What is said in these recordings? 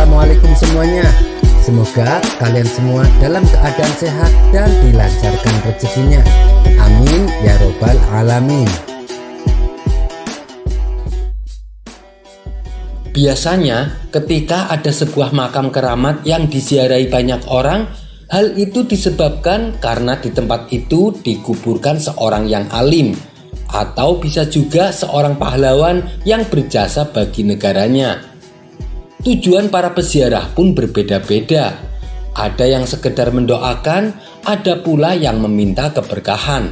Assalamualaikum semuanya. Semoga kalian semua dalam keadaan sehat dan dilancarkan rezekinya. Amin ya robbal alamin. Biasanya ketika ada sebuah makam keramat yang diziarahi banyak orang, hal itu disebabkan karena di tempat itu dikuburkan seorang yang alim, atau bisa juga seorang pahlawan yang berjasa bagi negaranya. Tujuan para peziarah pun berbeda-beda. Ada yang sekedar mendoakan, ada pula yang meminta keberkahan.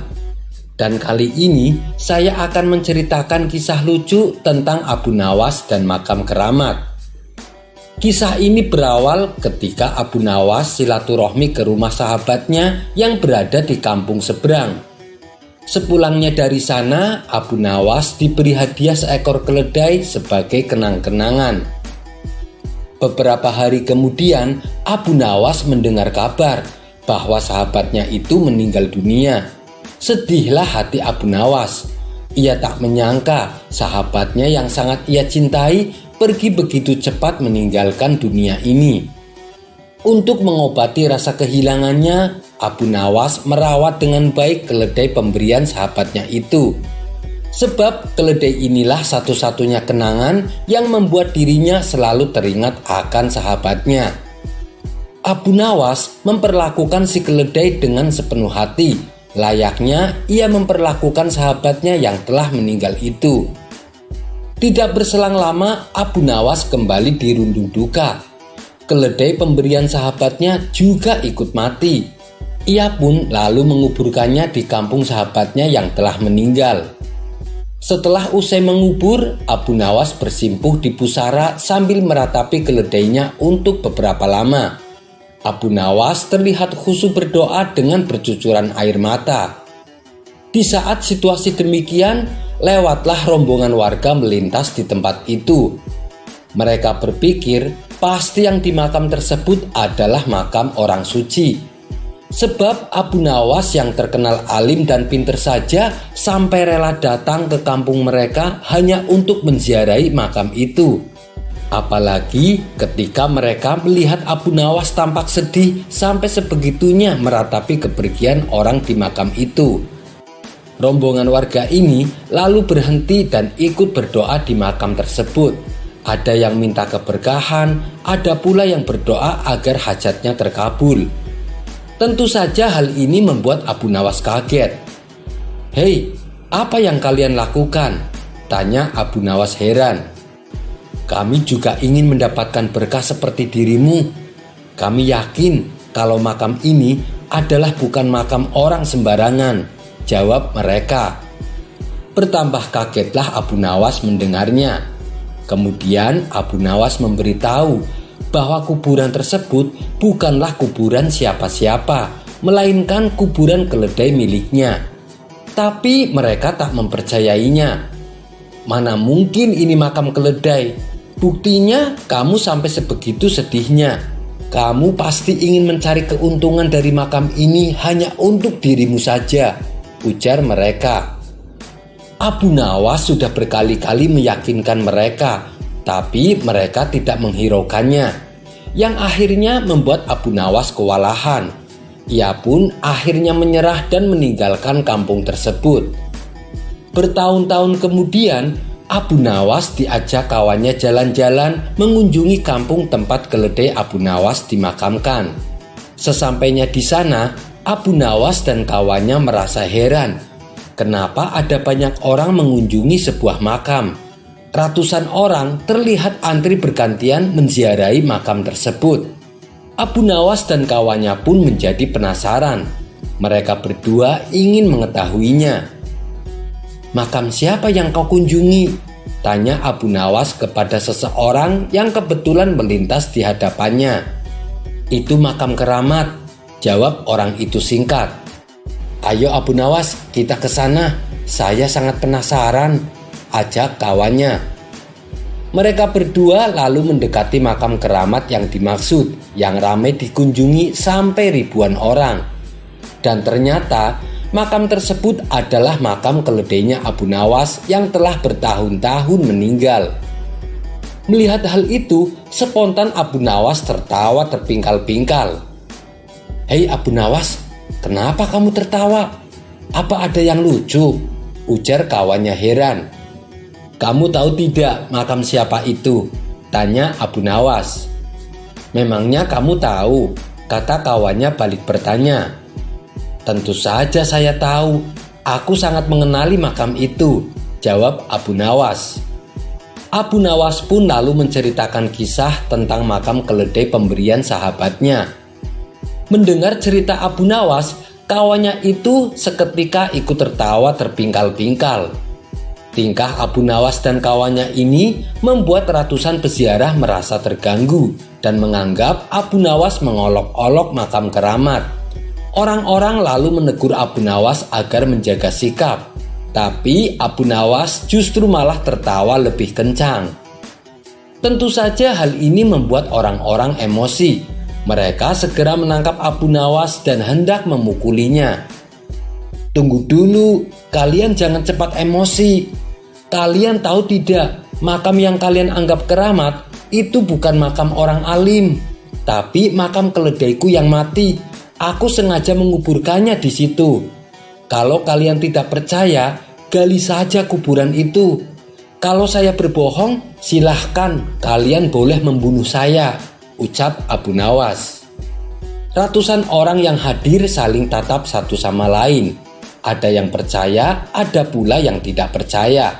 Dan kali ini saya akan menceritakan kisah lucu tentang Abu Nawas dan makam keramat. Kisah ini berawal ketika Abu Nawas silaturahmi ke rumah sahabatnya yang berada di kampung seberang. Sepulangnya dari sana, Abu Nawas diberi hadiah seekor keledai sebagai kenang-kenangan. Beberapa hari kemudian, Abu Nawas mendengar kabar bahwa sahabatnya itu meninggal dunia. Sedihlah hati Abu Nawas. Ia tak menyangka sahabatnya yang sangat ia cintai pergi begitu cepat meninggalkan dunia ini. Untuk mengobati rasa kehilangannya, Abu Nawas merawat dengan baik keledai pemberian sahabatnya itu. Sebab keledai inilah satu-satunya kenangan yang membuat dirinya selalu teringat akan sahabatnya. Abu Nawas memperlakukan si keledai dengan sepenuh hati, layaknya ia memperlakukan sahabatnya yang telah meninggal itu. Tidak berselang lama, Abu Nawas kembali dirundung duka. Keledai pemberian sahabatnya juga ikut mati. Ia pun lalu menguburkannya di kampung sahabatnya yang telah meninggal. Setelah usai mengubur, Abu Nawas bersimpuh di pusara sambil meratapi keledainya untuk beberapa lama. Abu Nawas terlihat khusyuk berdoa dengan bercucuran air mata. Di saat situasi demikian, lewatlah rombongan warga melintas di tempat itu. Mereka berpikir pasti yang di makam tersebut adalah makam orang suci. Sebab Abu Nawas yang terkenal alim dan pintar saja sampai rela datang ke kampung mereka hanya untuk menziarahi makam itu. Apalagi ketika mereka melihat Abu Nawas tampak sedih sampai sebegitunya meratapi kepergian orang di makam itu. Rombongan warga ini lalu berhenti dan ikut berdoa di makam tersebut. Ada yang minta keberkahan, ada pula yang berdoa agar hajatnya terkabul. Tentu saja hal ini membuat Abu Nawas kaget. "Hei, apa yang kalian lakukan?" tanya Abu Nawas heran. "Kami juga ingin mendapatkan berkah seperti dirimu. Kami yakin kalau makam ini adalah bukan makam orang sembarangan," jawab mereka. Bertambah kagetlah Abu Nawas mendengarnya. Kemudian Abu Nawas memberitahu bahwa kuburan tersebut bukanlah kuburan siapa-siapa, melainkan kuburan keledai miliknya. Tapi mereka tak mempercayainya. "Mana mungkin ini makam keledai? Buktinya kamu sampai sebegitu sedihnya. Kamu pasti ingin mencari keuntungan dari makam ini hanya untuk dirimu saja," ujar mereka. Abu Nawas sudah berkali-kali meyakinkan mereka, tapi mereka tidak menghiraukannya, yang akhirnya membuat Abu Nawas kewalahan. Ia pun akhirnya menyerah dan meninggalkan kampung tersebut. Bertahun-tahun kemudian, Abu Nawas diajak kawannya jalan-jalan mengunjungi kampung tempat keledai Abu Nawas dimakamkan. Sesampainya di sana, Abu Nawas dan kawannya merasa heran. Kenapa ada banyak orang mengunjungi sebuah makam? Ratusan orang terlihat antri bergantian menziarahi makam tersebut. Abu Nawas dan kawannya pun menjadi penasaran. Mereka berdua ingin mengetahuinya. "Makam siapa yang kau kunjungi?" tanya Abu Nawas kepada seseorang yang kebetulan melintas di hadapannya. "Itu makam keramat," jawab orang itu singkat. "Ayo Abu Nawas, kita ke sana. Saya sangat penasaran," ajak kawannya. Mereka berdua lalu mendekati makam keramat yang dimaksud, yang ramai dikunjungi sampai ribuan orang. Dan ternyata makam tersebut adalah makam keledainya Abu Nawas yang telah bertahun-tahun meninggal. Melihat hal itu, spontan Abu Nawas tertawa terpingkal-pingkal. "Hei Abu Nawas, kenapa kamu tertawa? Apa ada yang lucu?" ujar kawannya heran. "Kamu tahu tidak makam siapa itu?" tanya Abu Nawas. "Memangnya kamu tahu?" kata kawannya balik bertanya. "Tentu saja saya tahu. Aku sangat mengenali makam itu," jawab Abu Nawas. Abu Nawas pun lalu menceritakan kisah tentang makam keledai pemberian sahabatnya. Mendengar cerita Abu Nawas, kawannya itu seketika ikut tertawa terpingkal-pingkal. Tingkah Abu Nawas dan kawannya ini membuat ratusan peziarah merasa terganggu dan menganggap Abu Nawas mengolok-olok makam keramat. Orang-orang lalu menegur Abu Nawas agar menjaga sikap. Tapi Abu Nawas justru malah tertawa lebih kencang. Tentu saja hal ini membuat orang-orang emosi. Mereka segera menangkap Abu Nawas dan hendak memukulinya. "Tunggu dulu, kalian jangan cepat emosi. Kalian tahu tidak, makam yang kalian anggap keramat itu bukan makam orang alim, tapi makam keledaiku yang mati. Aku sengaja menguburkannya di situ. Kalau kalian tidak percaya, gali saja kuburan itu. Kalau saya berbohong, silahkan kalian boleh membunuh saya," ucap Abu Nawas. Ratusan orang yang hadir saling tatap satu sama lain. Ada yang percaya, ada pula yang tidak percaya.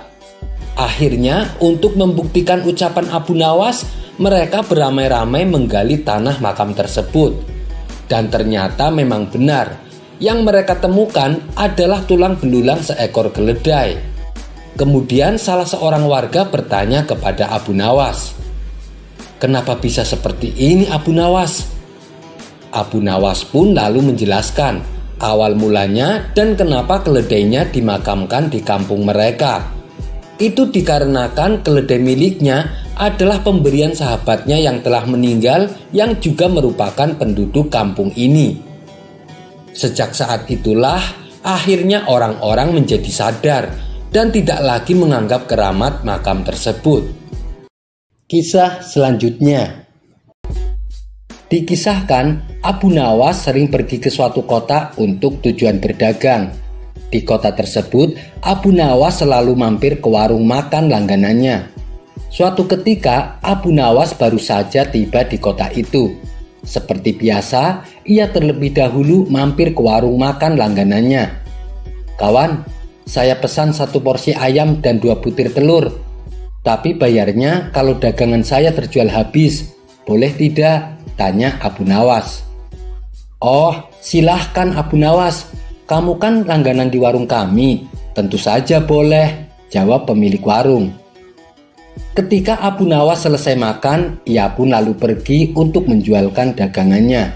Akhirnya, untuk membuktikan ucapan Abu Nawas, mereka beramai-ramai menggali tanah makam tersebut. Dan ternyata memang benar. Yang mereka temukan adalah tulang belulang seekor keledai. Kemudian salah seorang warga bertanya kepada Abu Nawas, "Kenapa bisa seperti ini Abu Nawas?" Abu Nawas pun lalu menjelaskan awal mulanya dan kenapa keledainya dimakamkan di kampung mereka. Itu dikarenakan keledai miliknya adalah pemberian sahabatnya yang telah meninggal yang juga merupakan penduduk kampung ini. Sejak saat itulah akhirnya orang-orang menjadi sadar dan tidak lagi menganggap keramat makam tersebut. Kisah selanjutnya. Dikisahkan Abu Nawas sering pergi ke suatu kota untuk tujuan berdagang. Di kota tersebut Abu Nawas selalu mampir ke warung makan langganannya. Suatu ketika Abu Nawas baru saja tiba di kota itu. Seperti biasa, ia terlebih dahulu mampir ke warung makan langganannya. "Kawan, saya pesan 1 porsi ayam dan 2 butir telur. Tapi bayarnya kalau dagangan saya terjual habis. Boleh tidak?" tanya Abu Nawas. "Oh, silahkan Abu Nawas. Kamu kan langganan di warung kami. Tentu saja boleh," jawab pemilik warung. Ketika Abu Nawas selesai makan, ia pun lalu pergi untuk menjualkan dagangannya.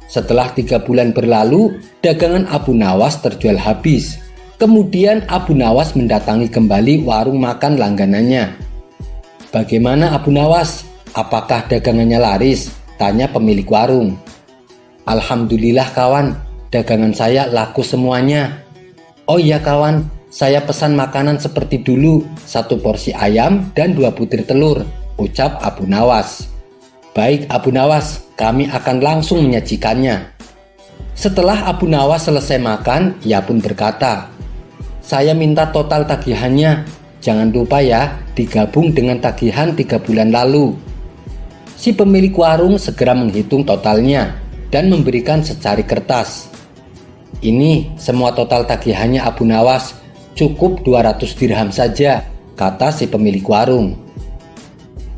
Setelah 3 bulan berlalu, dagangan Abu Nawas terjual habis. Kemudian Abu Nawas mendatangi kembali warung makan langganannya. "Bagaimana Abu Nawas? Apakah dagangannya laris?" tanya pemilik warung. "Alhamdulillah kawan, dagangan saya laku semuanya." "Oh iya kawan, saya pesan makanan seperti dulu, 1 porsi ayam dan 2 butir telur," ucap Abu Nawas. "Baik Abu Nawas, kami akan langsung menyajikannya." Setelah Abu Nawas selesai makan, ia pun berkata, "Saya minta total tagihannya. Jangan lupa ya, digabung dengan tagihan 3 bulan lalu." Si pemilik warung segera menghitung totalnya dan memberikan secari kertas. "Ini semua total tagihannya Abu Nawas. Cukup 200 dirham saja," kata si pemilik warung.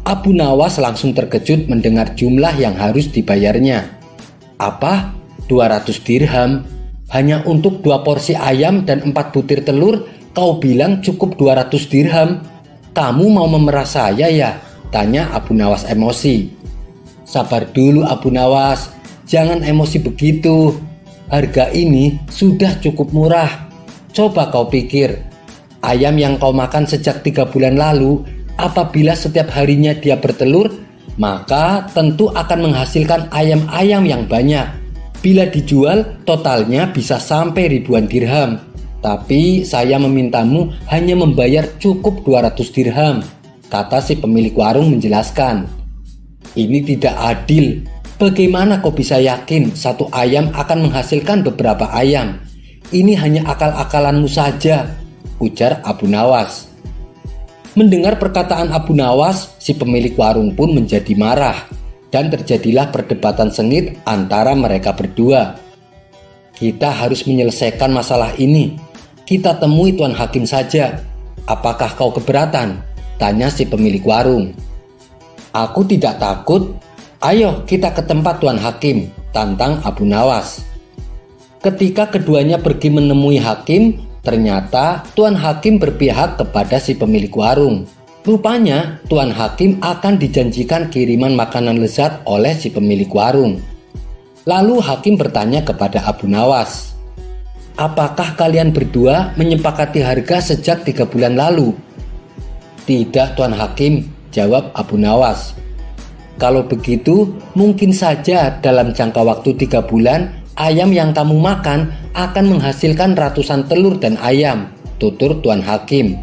Abu Nawas langsung terkejut mendengar jumlah yang harus dibayarnya. "Apa? 200 dirham? Hanya untuk 2 porsi ayam dan 4 butir telur, kau bilang cukup 200 dirham? Kamu mau memerah saya ya?" tanya Abu Nawas emosi. "Sabar dulu Abu Nawas, jangan emosi begitu. Harga ini sudah cukup murah. Coba kau pikir, ayam yang kau makan sejak 3 bulan lalu, apabila setiap harinya dia bertelur, maka tentu akan menghasilkan ayam-ayam yang banyak. Bila dijual, totalnya bisa sampai ribuan dirham. Tapi saya memintamu hanya membayar cukup 200 dirham. kata si pemilik warung menjelaskan. Ini tidak adil. Bagaimana kau bisa yakin satu ayam akan menghasilkan beberapa ayam? Ini hanya akal-akalanmu saja, ujar Abu Nawas. Mendengar perkataan Abu Nawas, si pemilik warung pun menjadi marah dan terjadilah perdebatan sengit antara mereka berdua. Kita harus menyelesaikan masalah ini. Kita temui Tuan Hakim saja. Apakah kau keberatan? Tanya si pemilik warung. Aku tidak takut. Ayo kita ke tempat Tuan Hakim, tantang Abu Nawas. Ketika keduanya pergi menemui Hakim, ternyata Tuan Hakim berpihak kepada si pemilik warung. Rupanya Tuan Hakim akan dijanjikan kiriman makanan lezat oleh si pemilik warung. Lalu Hakim bertanya kepada Abu Nawas, apakah kalian berdua menyepakati harga sejak 3 bulan lalu? Tidak Tuan Hakim, jawab Abu Nawas. Kalau begitu, mungkin saja dalam jangka waktu 3 bulan, ayam yang kamu makan akan menghasilkan ratusan telur dan ayam, tutur Tuan Hakim.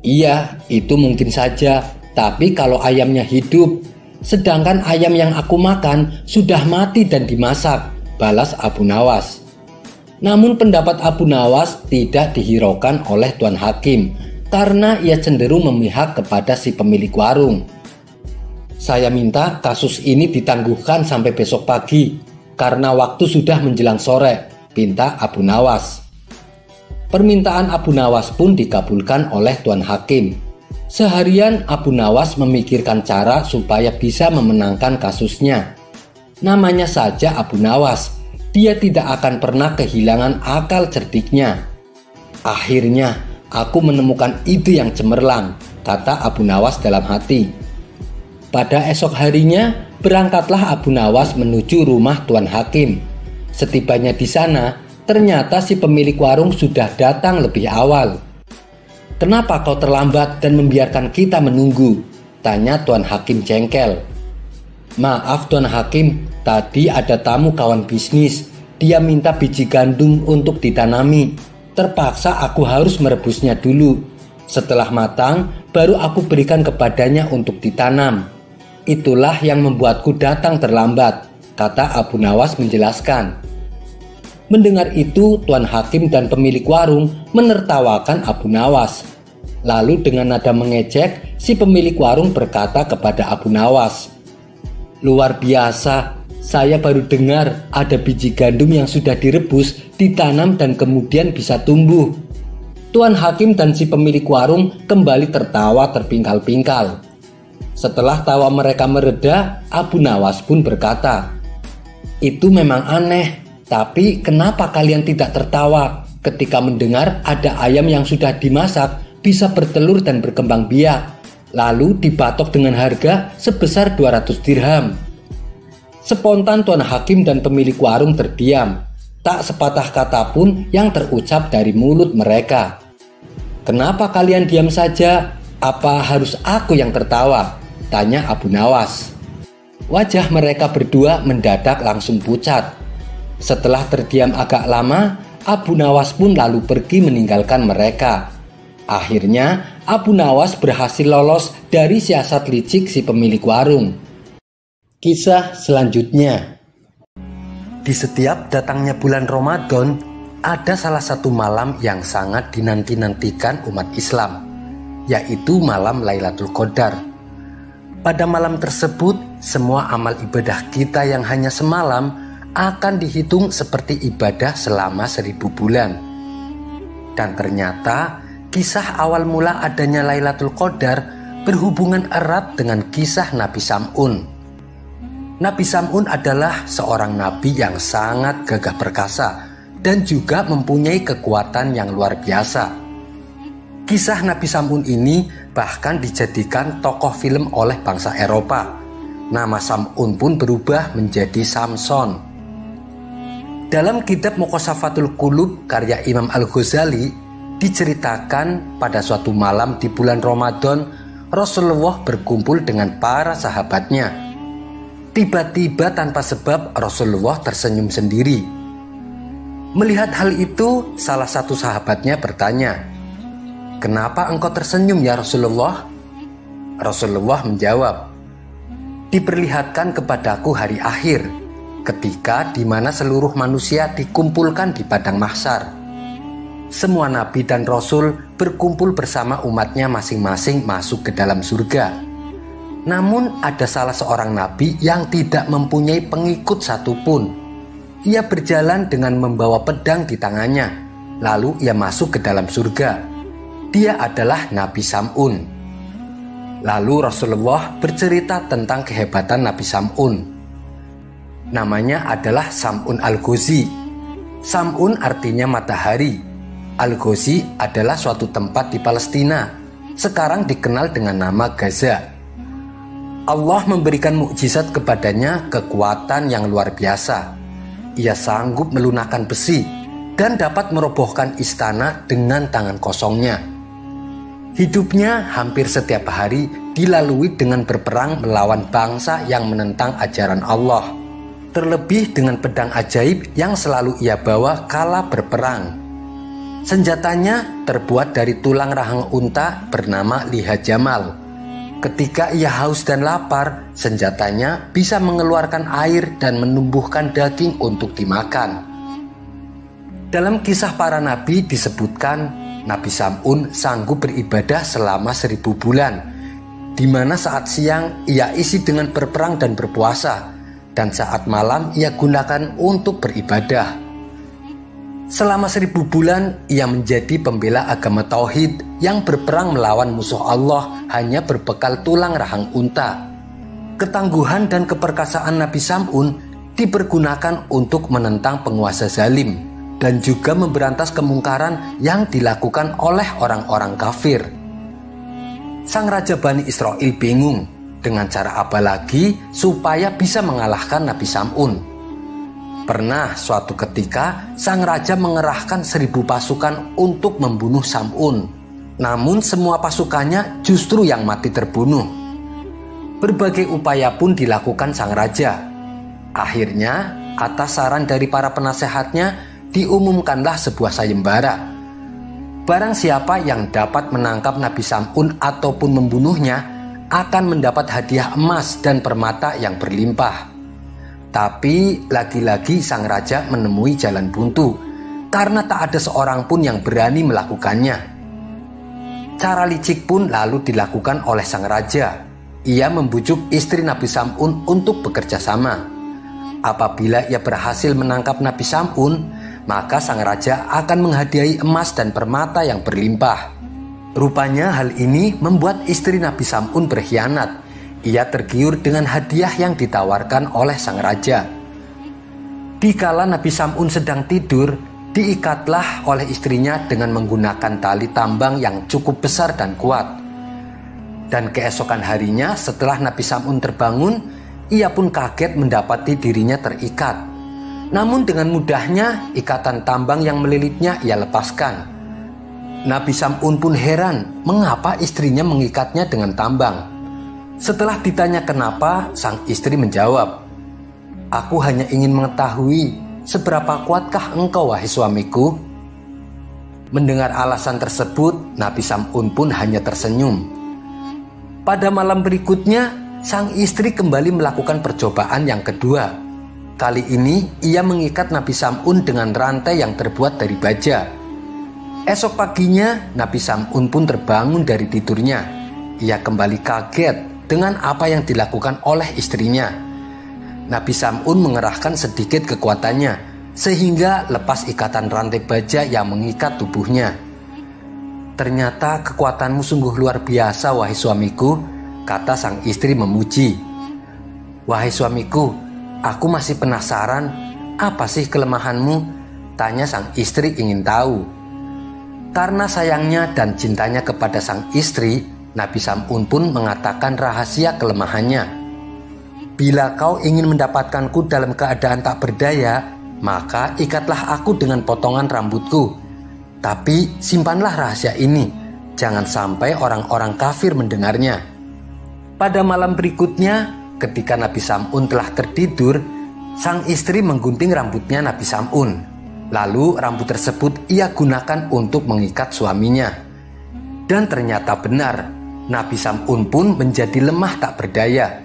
Iya, itu mungkin saja, tapi kalau ayamnya hidup, sedangkan ayam yang aku makan sudah mati dan dimasak, balas Abu Nawas. Namun pendapat Abu Nawas tidak dihiraukan oleh Tuan Hakim, karena ia cenderung memihak kepada si pemilik warung. Saya minta kasus ini ditangguhkan sampai besok pagi, karena waktu sudah menjelang sore, pinta Abu Nawas. Permintaan Abu Nawas pun dikabulkan oleh Tuan Hakim. Seharian Abu Nawas memikirkan cara supaya bisa memenangkan kasusnya. Namanya saja Abu Nawas, dia tidak akan pernah kehilangan akal cerdiknya. Akhirnya, aku menemukan ide yang cemerlang, kata Abu Nawas dalam hati. Pada esok harinya, berangkatlah Abu Nawas menuju rumah Tuan Hakim. Setibanya di sana, ternyata si pemilik warung sudah datang lebih awal. Kenapa kau terlambat dan membiarkan kita menunggu? Tanya Tuan Hakim jengkel. Maaf Tuan Hakim, tadi ada tamu kawan bisnis. Dia minta biji gandum untuk ditanami. Terpaksa aku harus merebusnya dulu. Setelah matang, baru aku berikan kepadanya untuk ditanam. Itulah yang membuatku datang terlambat, kata Abu Nawas menjelaskan. Mendengar itu, Tuan Hakim dan pemilik warung menertawakan Abu Nawas. Lalu dengan nada mengejek, si pemilik warung berkata kepada Abu Nawas, luar biasa, saya baru dengar ada biji gandum yang sudah direbus, ditanam dan kemudian bisa tumbuh. Tuan Hakim dan si pemilik warung kembali tertawa terpingkal-pingkal. Setelah tawa mereka mereda, Abu Nawas pun berkata, itu memang aneh, tapi kenapa kalian tidak tertawa ketika mendengar ada ayam yang sudah dimasak bisa bertelur dan berkembang biak, lalu dipatok dengan harga sebesar 200 dirham. Spontan Tuan Hakim dan pemilik warung terdiam, tak sepatah kata pun yang terucap dari mulut mereka. Kenapa kalian diam saja? Apa harus aku yang tertawa? Tanya Abu Nawas. Wajah mereka berdua mendadak langsung pucat. Setelah terdiam agak lama, Abu Nawas pun lalu pergi meninggalkan mereka. Akhirnya Abu Nawas berhasil lolos dari siasat licik si pemilik warung. Kisah selanjutnya. Di setiap datangnya bulan Ramadan, ada salah satu malam yang sangat dinanti-nantikan umat Islam, yaitu malam Lailatul Qadar. Pada malam tersebut, semua amal ibadah kita yang hanya semalam akan dihitung seperti ibadah selama 1000 bulan. Dan ternyata, kisah awal mula adanya Lailatul Qadar berhubungan erat dengan kisah Nabi Sam'un. Nabi Sam'un adalah seorang nabi yang sangat gagah perkasa dan juga mempunyai kekuatan yang luar biasa. Kisah Nabi Sam'un ini bahkan dijadikan tokoh film oleh bangsa Eropa. Nama Sam'un pun berubah menjadi Samson. Dalam kitab Muqashafatul Qulub karya Imam Al-Ghazali, diceritakan pada suatu malam di bulan Ramadan, Rasulullah berkumpul dengan para sahabatnya. Tiba-tiba tanpa sebab Rasulullah tersenyum sendiri. Melihat hal itu, salah satu sahabatnya bertanya, "Kenapa engkau tersenyum ya Rasulullah?" Rasulullah menjawab, "Diperlihatkan kepadaku hari akhir, ketika di mana seluruh manusia dikumpulkan di padang mahsyar. Semua nabi dan rasul berkumpul bersama umatnya masing-masing masuk ke dalam surga. Namun ada salah seorang nabi yang tidak mempunyai pengikut satupun. Ia berjalan dengan membawa pedang di tangannya, lalu ia masuk ke dalam surga. Dia adalah Nabi Sam'un." Lalu Rasulullah bercerita tentang kehebatan Nabi Sam'un. Namanya adalah Sam'un Al-Ghazi. Sam'un artinya matahari. Al-Ghazi adalah suatu tempat di Palestina, sekarang dikenal dengan nama Gaza. Allah memberikan mukjizat kepadanya kekuatan yang luar biasa. Ia sanggup melunakkan besi dan dapat merobohkan istana dengan tangan kosongnya. Hidupnya hampir setiap hari dilalui dengan berperang melawan bangsa yang menentang ajaran Allah. Terlebih dengan pedang ajaib yang selalu ia bawa kala berperang. Senjatanya terbuat dari tulang rahang unta bernama liha jamal. Ketika ia haus dan lapar, senjatanya bisa mengeluarkan air dan menumbuhkan daging untuk dimakan. Dalam kisah para nabi disebutkan Nabi Sam'un sanggup beribadah selama 1000 bulan, di mana saat siang ia isi dengan berperang dan berpuasa, dan saat malam ia gunakan untuk beribadah. Selama 1000 bulan ia menjadi pembela agama Tauhid yang berperang melawan musuh Allah hanya berbekal tulang rahang unta. Ketangguhan dan keperkasaan Nabi Sam'un dipergunakan untuk menentang penguasa zalim dan juga memberantas kemungkaran yang dilakukan oleh orang-orang kafir. Sang Raja Bani Israel bingung dengan cara apa lagi supaya bisa mengalahkan Nabi Sam'un. Pernah suatu ketika sang raja mengerahkan 1000 pasukan untuk membunuh Sam'un. Namun semua pasukannya justru yang mati terbunuh. Berbagai upaya pun dilakukan sang raja. Akhirnya atas saran dari para penasehatnya diumumkanlah sebuah sayembara. Barang siapa yang dapat menangkap Nabi Sam'un ataupun membunuhnya akan mendapat hadiah emas dan permata yang berlimpah. Tapi lagi-lagi sang raja menemui jalan buntu karena tak ada seorang pun yang berani melakukannya. Cara licik pun lalu dilakukan oleh sang raja. Ia membujuk istri Nabi Sam'un untuk bekerja sama. Apabila ia berhasil menangkap Nabi Sam'un, maka sang raja akan menghadiahi emas dan permata yang berlimpah. Rupanya hal ini membuat istri Nabi Sam'un berkhianat. Ia tergiur dengan hadiah yang ditawarkan oleh sang raja. Dikala Nabi Sam'un sedang tidur, diikatlah oleh istrinya dengan menggunakan tali tambang yang cukup besar dan kuat. Dan keesokan harinya setelah Nabi Sam'un terbangun, ia pun kaget mendapati dirinya terikat. Namun dengan mudahnya ikatan tambang yang melilitnya ia lepaskan. Nabi Sam'un pun heran mengapa istrinya mengikatnya dengan tambang. Setelah ditanya kenapa, sang istri menjawab, "Aku hanya ingin mengetahui seberapa kuatkah engkau, wahai suamiku?" Mendengar alasan tersebut, Nabi Sam'un pun hanya tersenyum. Pada malam berikutnya, sang istri kembali melakukan percobaan yang kedua. Kali ini ia mengikat Nabi Sam'un dengan rantai yang terbuat dari baja. Esok paginya Nabi Sam'un pun terbangun dari tidurnya. Ia kembali kaget dengan apa yang dilakukan oleh istrinya. Nabi Sam'un mengerahkan sedikit kekuatannya sehingga lepas ikatan rantai baja yang mengikat tubuhnya. "Ternyata kekuatanmu sungguh luar biasa, wahai suamiku," kata sang istri memuji. "Wahai suamiku, aku masih penasaran, apa sih kelemahanmu?" tanya sang istri ingin tahu. Karena sayangnya dan cintanya kepada sang istri, Nabi Sam'un pun mengatakan rahasia kelemahannya. "Bila kau ingin mendapatkanku dalam keadaan tak berdaya, maka ikatlah aku dengan potongan rambutku. Tapi simpanlah rahasia ini, jangan sampai orang-orang kafir mendengarnya." Pada malam berikutnya, ketika Nabi Sam'un telah tertidur, sang istri menggunting rambutnya Nabi Sam'un. Lalu rambut tersebut ia gunakan untuk mengikat suaminya. Dan ternyata benar, Nabi Sam'un pun menjadi lemah tak berdaya.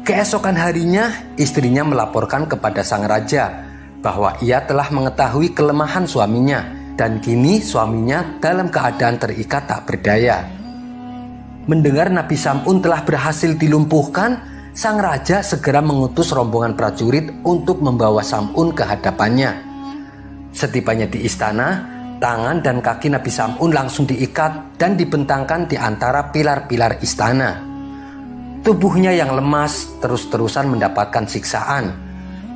Keesokan harinya, istrinya melaporkan kepada sang raja bahwa ia telah mengetahui kelemahan suaminya dan kini suaminya dalam keadaan terikat tak berdaya. Mendengar Nabi Sam'un telah berhasil dilumpuhkan, sang raja segera mengutus rombongan prajurit untuk membawa Sam'un ke hadapannya. Setibanya di istana, tangan dan kaki Nabi Sam'un langsung diikat dan dibentangkan di antara pilar-pilar istana. Tubuhnya yang lemas terus-terusan mendapatkan siksaan.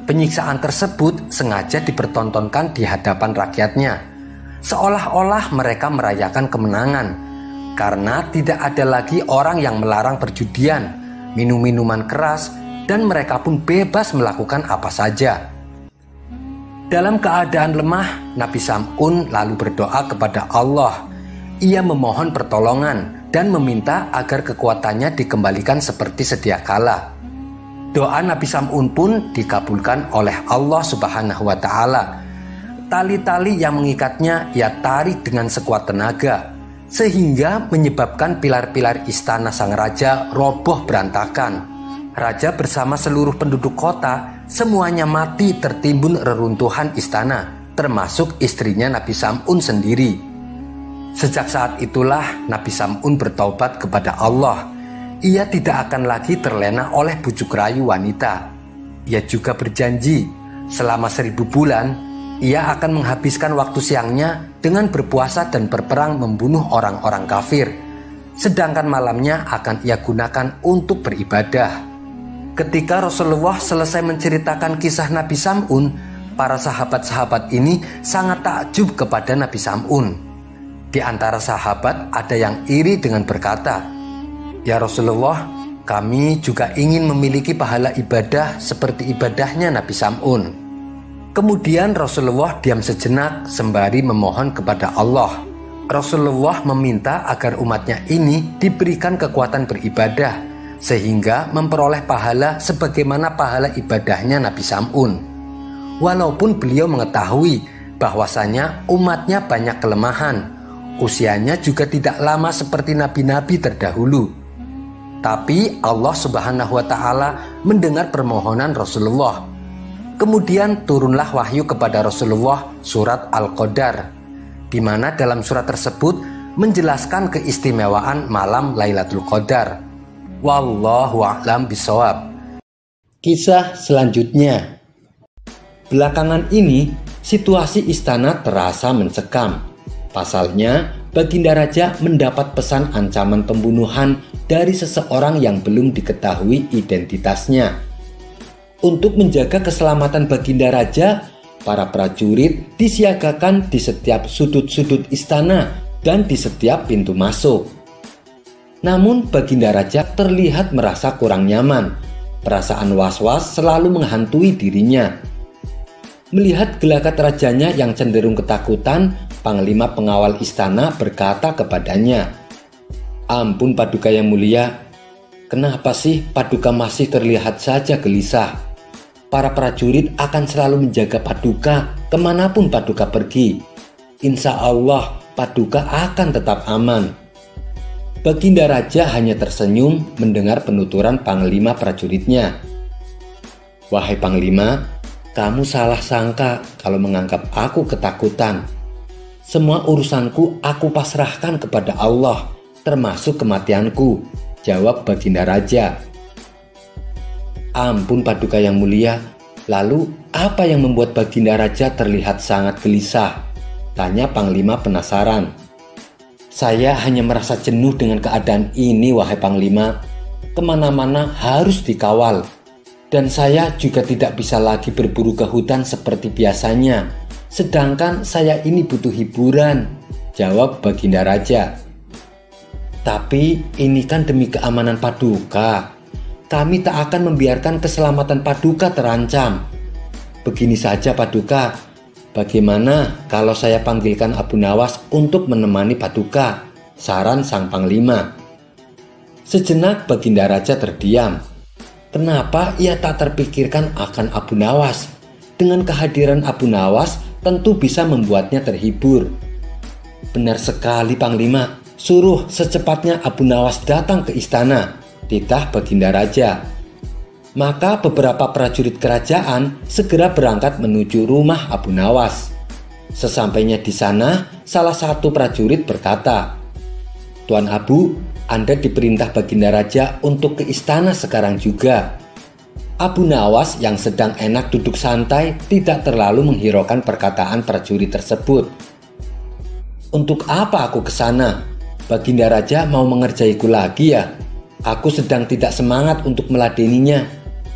Penyiksaan tersebut sengaja dipertontonkan di hadapan rakyatnya, seolah-olah mereka merayakan kemenangan, karena tidak ada lagi orang yang melarang perjudian, minum-minuman keras, dan mereka pun bebas melakukan apa saja. Dalam keadaan lemah, Nabi Sam'un lalu berdoa kepada Allah. Ia memohon pertolongan dan meminta agar kekuatannya dikembalikan seperti sedia kala. Doa Nabi Sam'un pun dikabulkan oleh Allah Subhanahu wa Ta'ala. Tali-tali yang mengikatnya ia tarik dengan sekuat tenaga, sehingga menyebabkan pilar-pilar istana sang raja roboh berantakan. Raja bersama seluruh penduduk kota semuanya mati tertimbun reruntuhan istana, termasuk istrinya Nabi Sam'un sendiri. Sejak saat itulah Nabi Sam'un bertaubat kepada Allah. Ia tidak akan lagi terlena oleh bujuk rayu wanita. Ia juga berjanji selama 1000 bulan ia akan menghabiskan waktu siangnya dengan berpuasa dan berperang membunuh orang-orang kafir, sedangkan malamnya akan ia gunakan untuk beribadah. Ketika Rasulullah selesai menceritakan kisah Nabi Sam'un, para sahabat-sahabat ini sangat takjub kepada Nabi Sam'un. Di antara sahabat ada yang iri dengan berkata, "Ya Rasulullah, kami juga ingin memiliki pahala ibadah seperti ibadahnya Nabi Sam'un." Kemudian Rasulullah diam sejenak sembari memohon kepada Allah. Rasulullah meminta agar umatnya ini diberikan kekuatan beribadah, sehingga memperoleh pahala sebagaimana pahala ibadahnya Nabi Sam'un. Walaupun beliau mengetahui bahwasanya umatnya banyak kelemahan, usianya juga tidak lama seperti nabi-nabi terdahulu. Tapi Allah Subhanahu wa Ta'ala mendengar permohonan Rasulullah. Kemudian turunlah wahyu kepada Rasulullah surat Al-Qadar, di mana dalam surat tersebut menjelaskan keistimewaan malam Lailatul Qadar. Wallahu a'lam bishawab. Kisah selanjutnya. Belakangan ini situasi istana terasa mencekam. Pasalnya, Baginda Raja mendapat pesan ancaman pembunuhan dari seseorang yang belum diketahui identitasnya. Untuk menjaga keselamatan Baginda Raja, para prajurit disiagakan di setiap sudut-sudut istana dan di setiap pintu masuk. Namun Baginda Raja terlihat merasa kurang nyaman. Perasaan was-was selalu menghantui dirinya. Melihat gelagat rajanya yang cenderung ketakutan, Panglima pengawal istana berkata kepadanya, "Ampun Paduka yang mulia, kenapa sih Paduka masih terlihat saja gelisah? Para prajurit akan selalu menjaga Paduka kemanapun Paduka pergi. Insya Allah Paduka akan tetap aman." Baginda Raja hanya tersenyum mendengar penuturan Panglima prajuritnya. "Wahai Panglima, kamu salah sangka kalau menganggap aku ketakutan. Semua urusanku aku pasrahkan kepada Allah, termasuk kematianku," jawab Baginda Raja. "Ampun Paduka yang mulia, lalu apa yang membuat Baginda Raja terlihat sangat gelisah?" tanya Panglima penasaran. "Saya hanya merasa jenuh dengan keadaan ini, wahai Panglima. Kemana-mana harus dikawal. Dan saya juga tidak bisa lagi berburu ke hutan seperti biasanya. Sedangkan saya ini butuh hiburan," jawab Baginda Raja. "Tapi ini kan demi keamanan Paduka. Kami tak akan membiarkan keselamatan Paduka terancam. Begini saja Paduka, bagaimana kalau saya panggilkan Abu Nawas untuk menemani Paduka?" saran sang Panglima. Sejenak Baginda Raja terdiam. Kenapa ia tak terpikirkan akan Abu Nawas? Dengan kehadiran Abu Nawas tentu bisa membuatnya terhibur. "Benar sekali Panglima, Suruh secepatnya Abu Nawas datang ke istana, titah Baginda Raja. Maka beberapa prajurit kerajaan segera berangkat menuju rumah Abu Nawas. Sesampainya di sana, salah satu prajurit berkata, "Tuan Abu, Anda diperintah Baginda Raja untuk ke istana sekarang juga." Abu Nawas yang sedang enak duduk santai tidak terlalu menghiraukan perkataan prajurit tersebut. "Untuk apa aku ke sana? Baginda Raja mau mengerjaiku lagi ya? Aku sedang tidak semangat untuk meladeninya.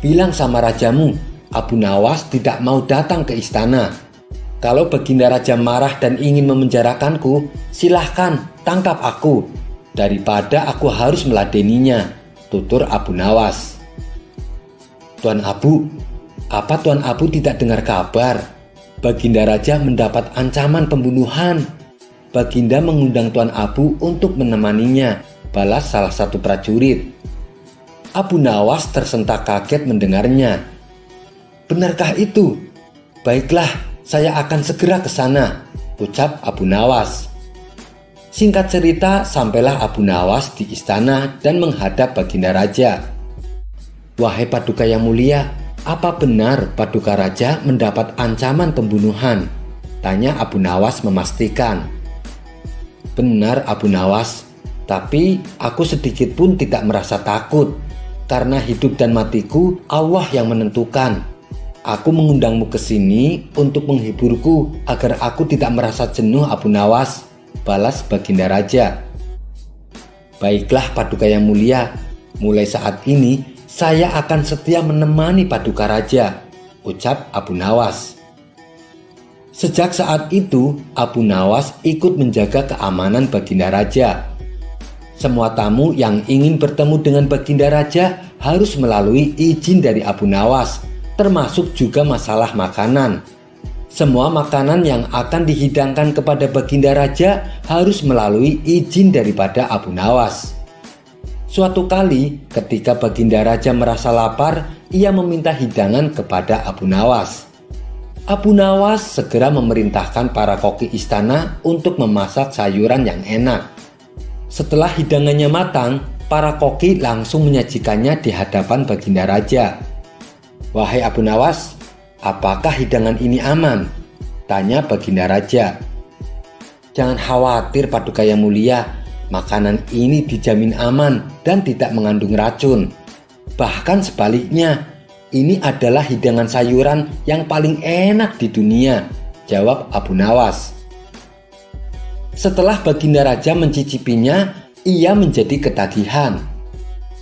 Bilang sama rajamu, Abu Nawas tidak mau datang ke istana. Kalau Baginda Raja marah dan ingin memenjarakanku, silahkan tangkap aku, daripada aku harus meladeninya," tutur Abu Nawas. "Tuan Abu, apa Tuan Abu tidak dengar kabar? Baginda Raja mendapat ancaman pembunuhan. Baginda mengundang Tuan Abu untuk menemaninya," balas salah satu prajurit. Abu Nawas tersentak kaget mendengarnya. "Benarkah itu? Baiklah, saya akan segera ke sana," ucap Abu Nawas. Singkat cerita, sampailah Abu Nawas di istana dan menghadap Baginda Raja. "Wahai Paduka yang mulia, apa benar Paduka Raja mendapat ancaman pembunuhan?" tanya Abu Nawas memastikan. "Benar Abu Nawas, tapi aku sedikit pun tidak merasa takut, karena hidup dan matiku Allah yang menentukan. Aku mengundangmu ke sini untuk menghiburku agar aku tidak merasa jenuh Abu Nawas," balas Baginda Raja. "Baiklah Paduka yang mulia, mulai saat ini saya akan setia menemani Paduka Raja," ucap Abu Nawas. Sejak saat itu, Abu Nawas ikut menjaga keamanan Baginda Raja. Semua tamu yang ingin bertemu dengan Baginda Raja harus melalui izin dari Abu Nawas, termasuk juga masalah makanan. Semua makanan yang akan dihidangkan kepada Baginda Raja harus melalui izin daripada Abu Nawas. Suatu kali, ketika Baginda Raja merasa lapar, ia meminta hidangan kepada Abu Nawas. Abu Nawas segera memerintahkan para koki istana untuk memasak sayuran yang enak. Setelah hidangannya matang, para koki langsung menyajikannya di hadapan Baginda Raja. "Wahai Abu Nawas, apakah hidangan ini aman?" tanya Baginda Raja. "Jangan khawatir Paduka yang mulia, makanan ini dijamin aman dan tidak mengandung racun. Bahkan sebaliknya, ini adalah hidangan sayuran yang paling enak di dunia," jawab Abu Nawas. Setelah Baginda Raja mencicipinya, ia menjadi ketagihan.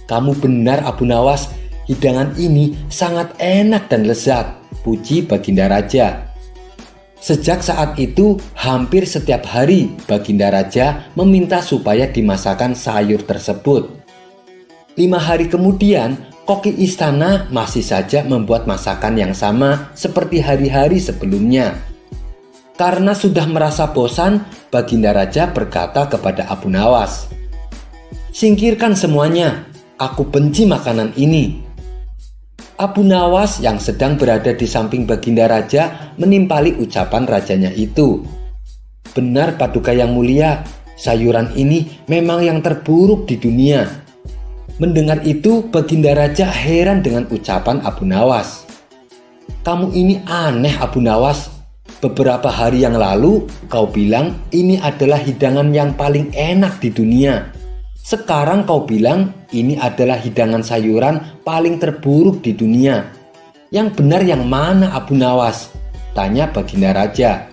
"Kamu benar Abu Nawas, hidangan ini sangat enak dan lezat," puji Baginda Raja. Sejak saat itu, hampir setiap hari Baginda Raja meminta supaya dimasakkan sayur tersebut. 5 hari kemudian, koki istana masih saja membuat masakan yang sama seperti hari-hari sebelumnya. Karena sudah merasa bosan, Baginda Raja berkata kepada Abu Nawas, "Singkirkan semuanya, aku benci makanan ini." Abu Nawas yang sedang berada di samping Baginda Raja menimpali ucapan rajanya itu. "Benar Paduka yang mulia, sayuran ini memang yang terburuk di dunia." Mendengar itu, Baginda Raja heran dengan ucapan Abu Nawas. "Kamu ini aneh Abu Nawas. Beberapa hari yang lalu kau bilang ini adalah hidangan yang paling enak di dunia. Sekarang kau bilang ini adalah hidangan sayuran paling terburuk di dunia. Yang benar yang mana Abu Nawas?" tanya Baginda Raja.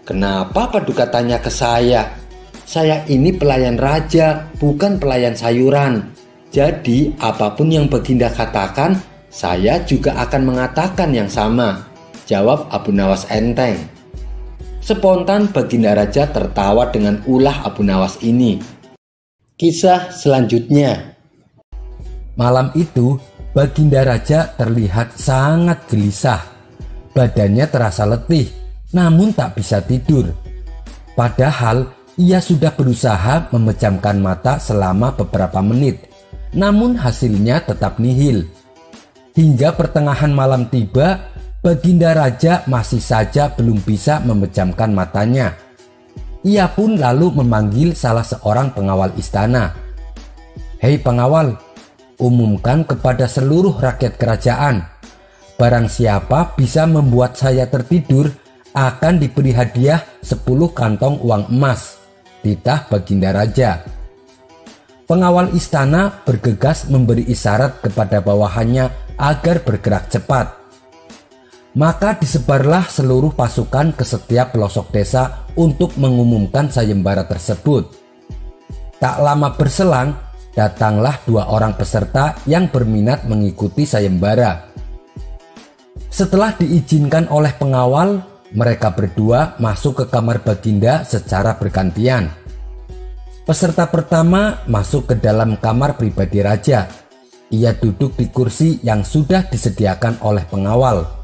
"Kenapa Paduka tanya ke saya? Saya ini pelayan raja, bukan pelayan sayuran. Jadi apapun yang Baginda katakan, saya juga akan mengatakan yang sama," jawab Abu Nawas enteng. Spontan Baginda Raja tertawa dengan ulah Abu Nawas ini. Kisah selanjutnya. Malam itu, Baginda Raja terlihat sangat gelisah. Badannya terasa letih, namun tak bisa tidur. Padahal ia sudah berusaha memejamkan mata selama beberapa menit, namun hasilnya tetap nihil. Hingga pertengahan malam tiba, Baginda Raja masih saja belum bisa memejamkan matanya. Ia pun lalu memanggil salah seorang pengawal istana. "Hei pengawal, umumkan kepada seluruh rakyat kerajaan, barang siapa bisa membuat saya tertidur akan diberi hadiah 10 kantong uang emas," titah Baginda Raja. Pengawal istana bergegas memberi isyarat kepada bawahannya agar bergerak cepat. Maka disebarlah seluruh pasukan ke setiap pelosok desa untuk mengumumkan sayembara tersebut. Tak lama berselang, datanglah 2 orang peserta yang berminat mengikuti sayembara. Setelah diizinkan oleh pengawal, mereka berdua masuk ke kamar Baginda secara bergantian. Peserta pertama masuk ke dalam kamar pribadi raja. Ia duduk di kursi yang sudah disediakan oleh pengawal.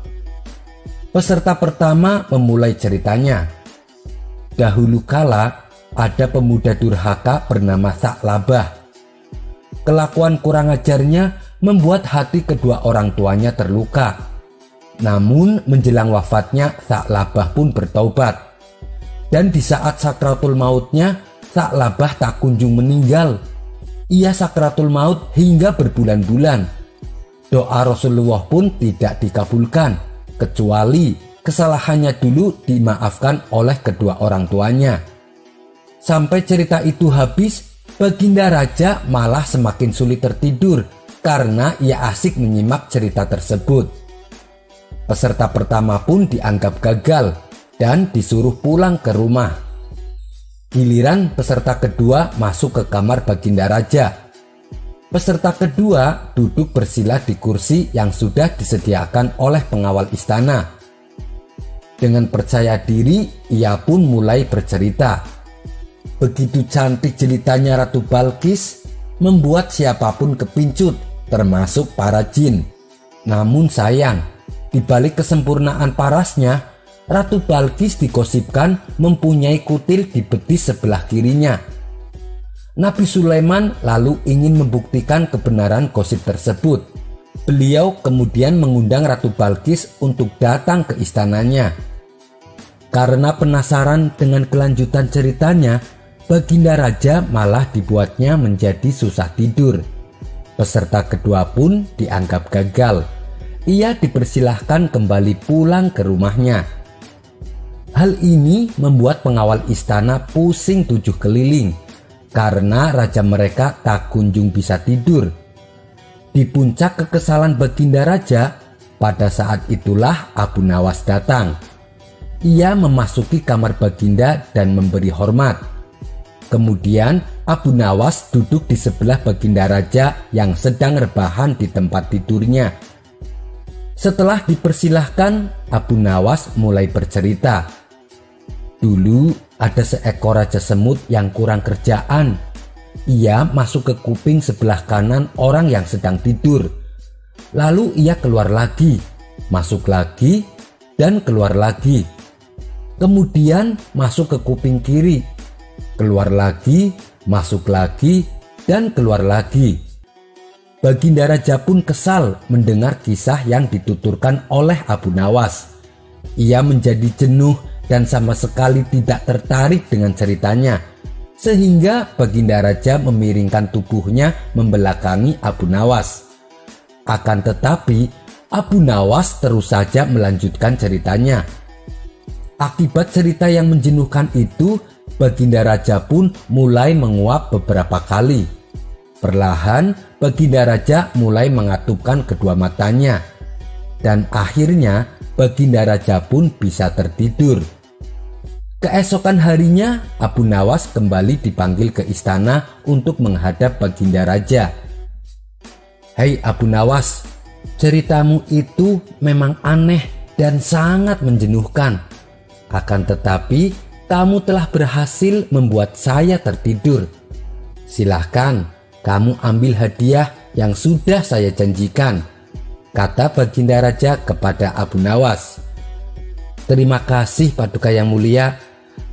Peserta pertama memulai ceritanya. Dahulu kala ada pemuda durhaka bernama Tha'labah. Kelakuan kurang ajarnya membuat hati kedua orang tuanya terluka. Namun menjelang wafatnya Tha'labah pun bertaubat. Dan di saat sakratul mautnya, Tha'labah tak kunjung meninggal. Ia sakratul maut hingga berbulan-bulan. Doa Rasulullah pun tidak dikabulkan, kecuali kesalahannya dulu dimaafkan oleh kedua orang tuanya. Sampai cerita itu habis, Baginda Raja malah semakin sulit tertidur karena ia asik menyimak cerita tersebut. Peserta pertama pun dianggap gagal dan disuruh pulang ke rumah. Giliran peserta kedua masuk ke kamar Baginda Raja. Peserta kedua duduk bersila di kursi yang sudah disediakan oleh pengawal istana. Dengan percaya diri, ia pun mulai bercerita. Begitu cantik jelitanya Ratu Balkis, membuat siapapun kepincut, termasuk para jin. Namun sayang, di balik kesempurnaan parasnya, Ratu Balkis digosipkan mempunyai kutil di betis sebelah kirinya. Nabi Sulaiman lalu ingin membuktikan kebenaran gosip tersebut. Beliau kemudian mengundang Ratu Balkis untuk datang ke istananya. Karena penasaran dengan kelanjutan ceritanya, Baginda Raja malah dibuatnya menjadi susah tidur. Peserta kedua pun dianggap gagal. Ia dipersilahkan kembali pulang ke rumahnya. Hal ini membuat pengawal istana pusing 7 keliling. Karena raja mereka tak kunjung bisa tidur. Di puncak kekesalan Baginda Raja, pada saat itulah Abu Nawas datang. Ia memasuki kamar Baginda dan memberi hormat. Kemudian Abu Nawas duduk di sebelah Baginda Raja yang sedang rebahan di tempat tidurnya. Setelah dipersilahkan, Abu Nawas mulai bercerita. Dulu ada seekor raja semut yang kurang kerjaan. Ia masuk ke kuping sebelah kanan orang yang sedang tidur. Lalu ia keluar lagi, masuk lagi, dan keluar lagi. Kemudian masuk ke kuping kiri, keluar lagi, masuk lagi, dan keluar lagi. Baginda Raja pun kesal mendengar kisah yang dituturkan oleh Abu Nawas. Ia menjadi jenuh dan sama sekali tidak tertarik dengan ceritanya, sehingga Baginda Raja memiringkan tubuhnya membelakangi Abu Nawas. Akan tetapi Abu Nawas terus saja melanjutkan ceritanya. Akibat cerita yang menjenuhkan itu, Baginda Raja pun mulai menguap beberapa kali. Perlahan Baginda Raja mulai mengatupkan kedua matanya, dan akhirnya Baginda Raja pun bisa tertidur. Keesokan harinya, Abu Nawas kembali dipanggil ke istana untuk menghadap Baginda Raja. "Hei Abu Nawas, ceritamu itu memang aneh dan sangat menjenuhkan. Akan tetapi, kamu telah berhasil membuat saya tertidur. Silahkan, kamu ambil hadiah yang sudah saya janjikan," kata Baginda Raja kepada Abu Nawas. "Terima kasih Paduka yang mulia,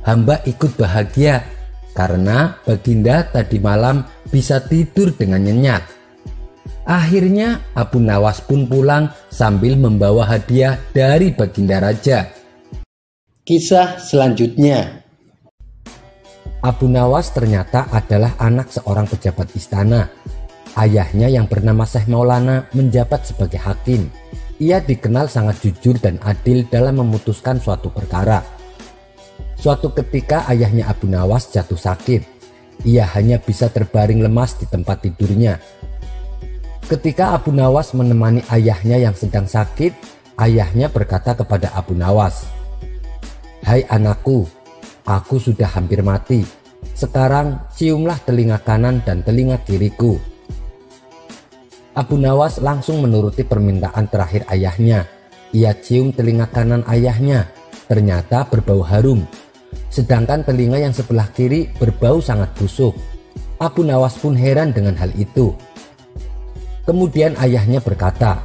hamba ikut bahagia karena Baginda tadi malam bisa tidur dengan nyenyak." Akhirnya Abu Nawas pun pulang sambil membawa hadiah dari Baginda Raja. Kisah selanjutnya. Abu Nawas ternyata adalah anak seorang pejabat istana. Ayahnya yang bernama Syekh Maulana menjabat sebagai hakim. Ia dikenal sangat jujur dan adil dalam memutuskan suatu perkara. Suatu ketika ayahnya Abu Nawas jatuh sakit. Ia hanya bisa terbaring lemas di tempat tidurnya. Ketika Abu Nawas menemani ayahnya yang sedang sakit, ayahnya berkata kepada Abu Nawas, "Hai anakku, aku sudah hampir mati. Sekarang ciumlah telinga kanan dan telinga kiriku." Abu Nawas langsung menuruti permintaan terakhir ayahnya. Ia cium telinga kanan ayahnya, ternyata berbau harum. Sedangkan telinga yang sebelah kiri berbau sangat busuk. Abu Nawas pun heran dengan hal itu. Kemudian ayahnya berkata,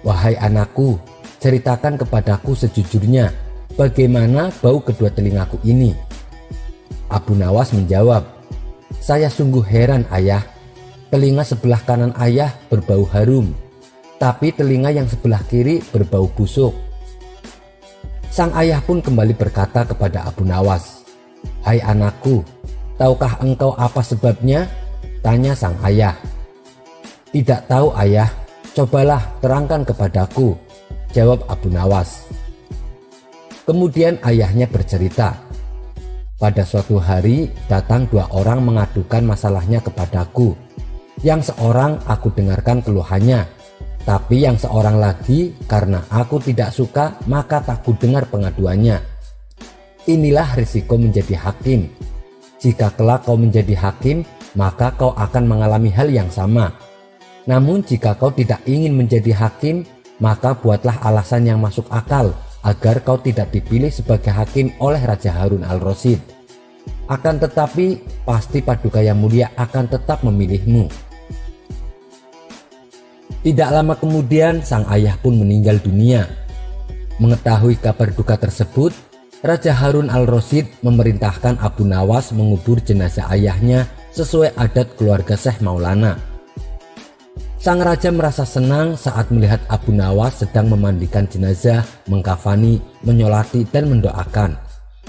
"Wahai anakku, ceritakan kepadaku sejujurnya, bagaimana bau kedua telingaku ini?" Abu Nawas menjawab, "Saya sungguh heran ayah. Telinga sebelah kanan ayah berbau harum, tapi telinga yang sebelah kiri berbau busuk." Sang ayah pun kembali berkata kepada Abu Nawas, "Hai anakku, tahukah engkau apa sebabnya?" tanya sang ayah. "Tidak tahu ayah, cobalah terangkan kepadaku," jawab Abu Nawas. Kemudian ayahnya bercerita, "Pada suatu hari datang dua orang mengadukan masalahnya kepadaku. Yang seorang aku dengarkan keluhannya, tapi yang seorang lagi karena aku tidak suka maka tak ku dengar pengaduannya. Inilah risiko menjadi hakim. Jika kelak kau menjadi hakim, maka kau akan mengalami hal yang sama. Namun jika kau tidak ingin menjadi hakim, maka buatlah alasan yang masuk akal agar kau tidak dipilih sebagai hakim oleh Raja Harun al-Rasyid. Akan tetapi pasti Paduka Yang Mulia akan tetap memilihmu." Tidak lama kemudian sang ayah pun meninggal dunia. Mengetahui kabar duka tersebut, Raja Harun al-Rasyid memerintahkan Abu Nawas mengubur jenazah ayahnya sesuai adat keluarga Syekh Maulana. Sang raja merasa senang saat melihat Abu Nawas sedang memandikan jenazah, mengkafani, menyolati dan mendoakan.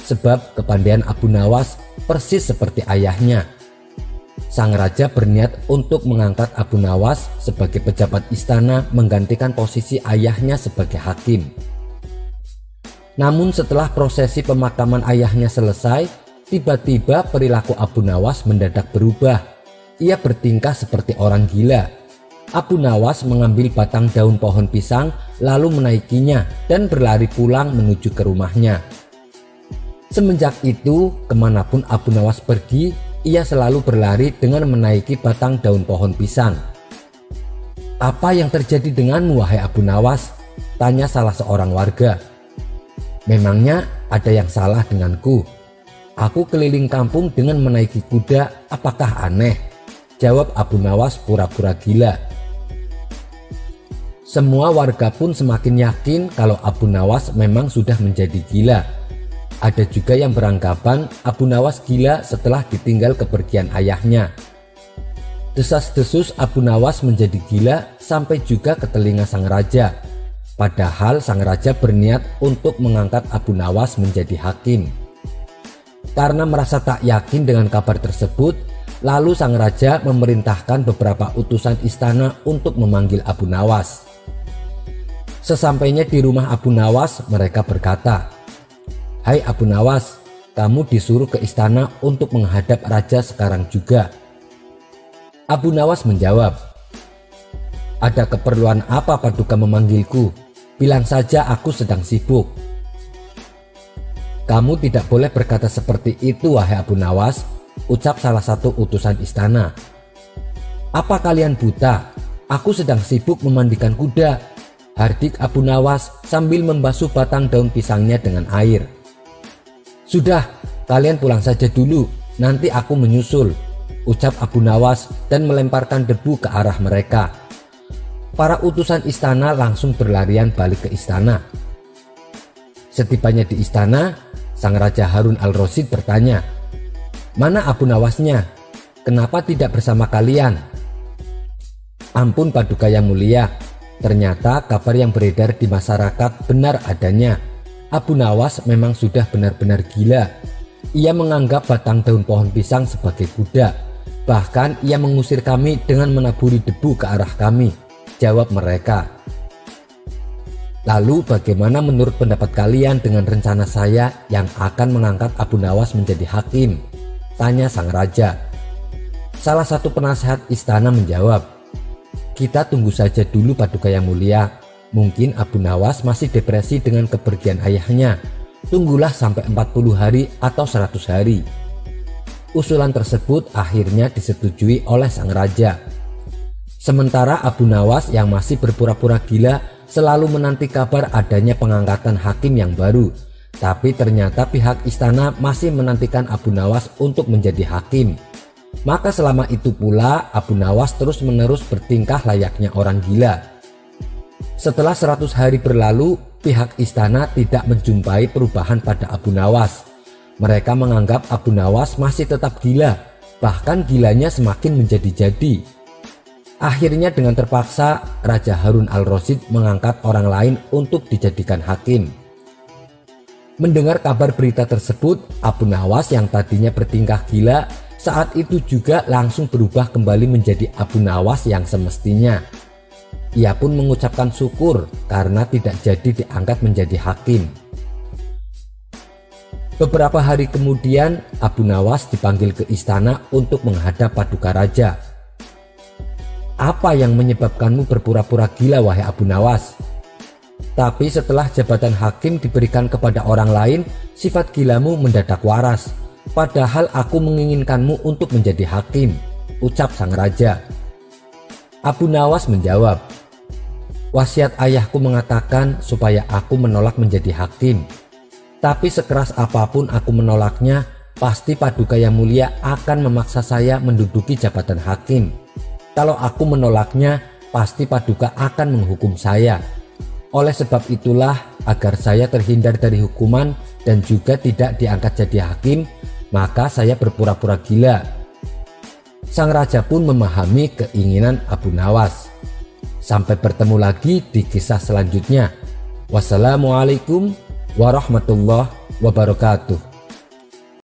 Sebab kepandaian Abu Nawas persis seperti ayahnya. Sang raja berniat untuk mengangkat Abu Nawas sebagai pejabat istana menggantikan posisi ayahnya sebagai hakim. Namun setelah prosesi pemakaman ayahnya selesai, tiba-tiba perilaku Abu Nawas mendadak berubah. Ia bertingkah seperti orang gila. Abu Nawas mengambil batang daun pohon pisang lalu menaikinya dan berlari pulang menuju ke rumahnya. Semenjak itu, kemanapun Abu Nawas pergi, ia selalu berlari dengan menaiki batang daun pohon pisang. "Apa yang terjadi denganmu, wahai Abu Nawas?" tanya salah seorang warga. "Memangnya ada yang salah denganku? Aku keliling kampung dengan menaiki kuda, apakah aneh?" jawab Abu Nawas pura-pura gila. Semua warga pun semakin yakin kalau Abu Nawas memang sudah menjadi gila. Ada juga yang beranggapan Abu Nawas gila setelah ditinggal kepergian ayahnya. Desas-desus Abu Nawas menjadi gila sampai juga ke telinga sang raja. Padahal sang raja berniat untuk mengangkat Abu Nawas menjadi hakim. Karena merasa tak yakin dengan kabar tersebut, lalu sang raja memerintahkan beberapa utusan istana untuk memanggil Abu Nawas. Sesampainya di rumah Abu Nawas, mereka berkata, "Hai Abu Nawas, kamu disuruh ke istana untuk menghadap raja sekarang juga." Abu Nawas menjawab, "Ada keperluan apa Paduka memanggilku? Bilang saja aku sedang sibuk." "Kamu tidak boleh berkata seperti itu, wahai Abu Nawas," ucap salah satu utusan istana. "Apa kalian buta? Aku sedang sibuk memandikan kuda," hardik Abu Nawas sambil membasuh batang daun pisangnya dengan air. "Sudah, kalian pulang saja dulu, nanti aku menyusul," ucap Abu Nawas dan melemparkan debu ke arah mereka. Para utusan istana langsung berlarian balik ke istana. Setibanya di istana, sang Raja Harun al-Rasyid bertanya, "Mana Abu Nawasnya? Kenapa tidak bersama kalian?" "Ampun Paduka Yang Mulia, ternyata kabar yang beredar di masyarakat benar adanya. Abu Nawas memang sudah benar-benar gila. ia menganggap batang daun pohon pisang sebagai kuda. Bahkan ia mengusir kami dengan menaburi debu ke arah kami, jawab mereka. Lalu bagaimana menurut pendapat kalian dengan rencana saya yang akan mengangkat Abu Nawas menjadi hakim? Tanya sang raja. Salah satu penasehat istana menjawab, kita tunggu saja dulu Paduka Yang Mulia. Mungkin Abu Nawas masih depresi dengan kepergian ayahnya. Tunggulah sampai 40 hari atau 100 hari. Usulan tersebut akhirnya disetujui oleh sang raja. Sementara Abu Nawas yang masih berpura-pura gila selalu menanti kabar adanya pengangkatan hakim yang baru. Tapi ternyata pihak istana masih menantikan Abu Nawas untuk menjadi hakim. Maka selama itu pula Abu Nawas terus-menerus bertingkah layaknya orang gila. Setelah 100 hari berlalu, pihak istana tidak menjumpai perubahan pada Abu Nawas. Mereka menganggap Abu Nawas masih tetap gila, bahkan gilanya semakin menjadi-jadi. Akhirnya dengan terpaksa Raja Harun al-Rasyid mengangkat orang lain untuk dijadikan hakim. Mendengar kabar berita tersebut, Abu Nawas yang tadinya bertingkah gila saat itu juga langsung berubah kembali menjadi Abu Nawas yang semestinya. Ia pun mengucapkan syukur karena tidak jadi diangkat menjadi hakim. Beberapa hari kemudian Abu Nawas dipanggil ke istana untuk menghadap Paduka Raja. Apa yang menyebabkanmu berpura-pura gila wahai Abu Nawas? Tapi setelah jabatan hakim diberikan kepada orang lain, sifat gilamu mendadak waras. Padahal aku menginginkanmu untuk menjadi hakim, ucap sang raja. Abu Nawas menjawab, wasiat ayahku mengatakan supaya aku menolak menjadi hakim. Tapi sekeras apapun aku menolaknya, pasti Paduka Yang Mulia akan memaksa saya menduduki jabatan hakim. Kalau aku menolaknya, pasti Paduka akan menghukum saya. Oleh sebab itulah, agar saya terhindar dari hukuman dan juga tidak diangkat jadi hakim, maka saya berpura-pura gila. Sang raja pun memahami keinginan Abu Nawas. Sampai bertemu lagi di kisah selanjutnya. Wassalamualaikum warahmatullahi wabarakatuh.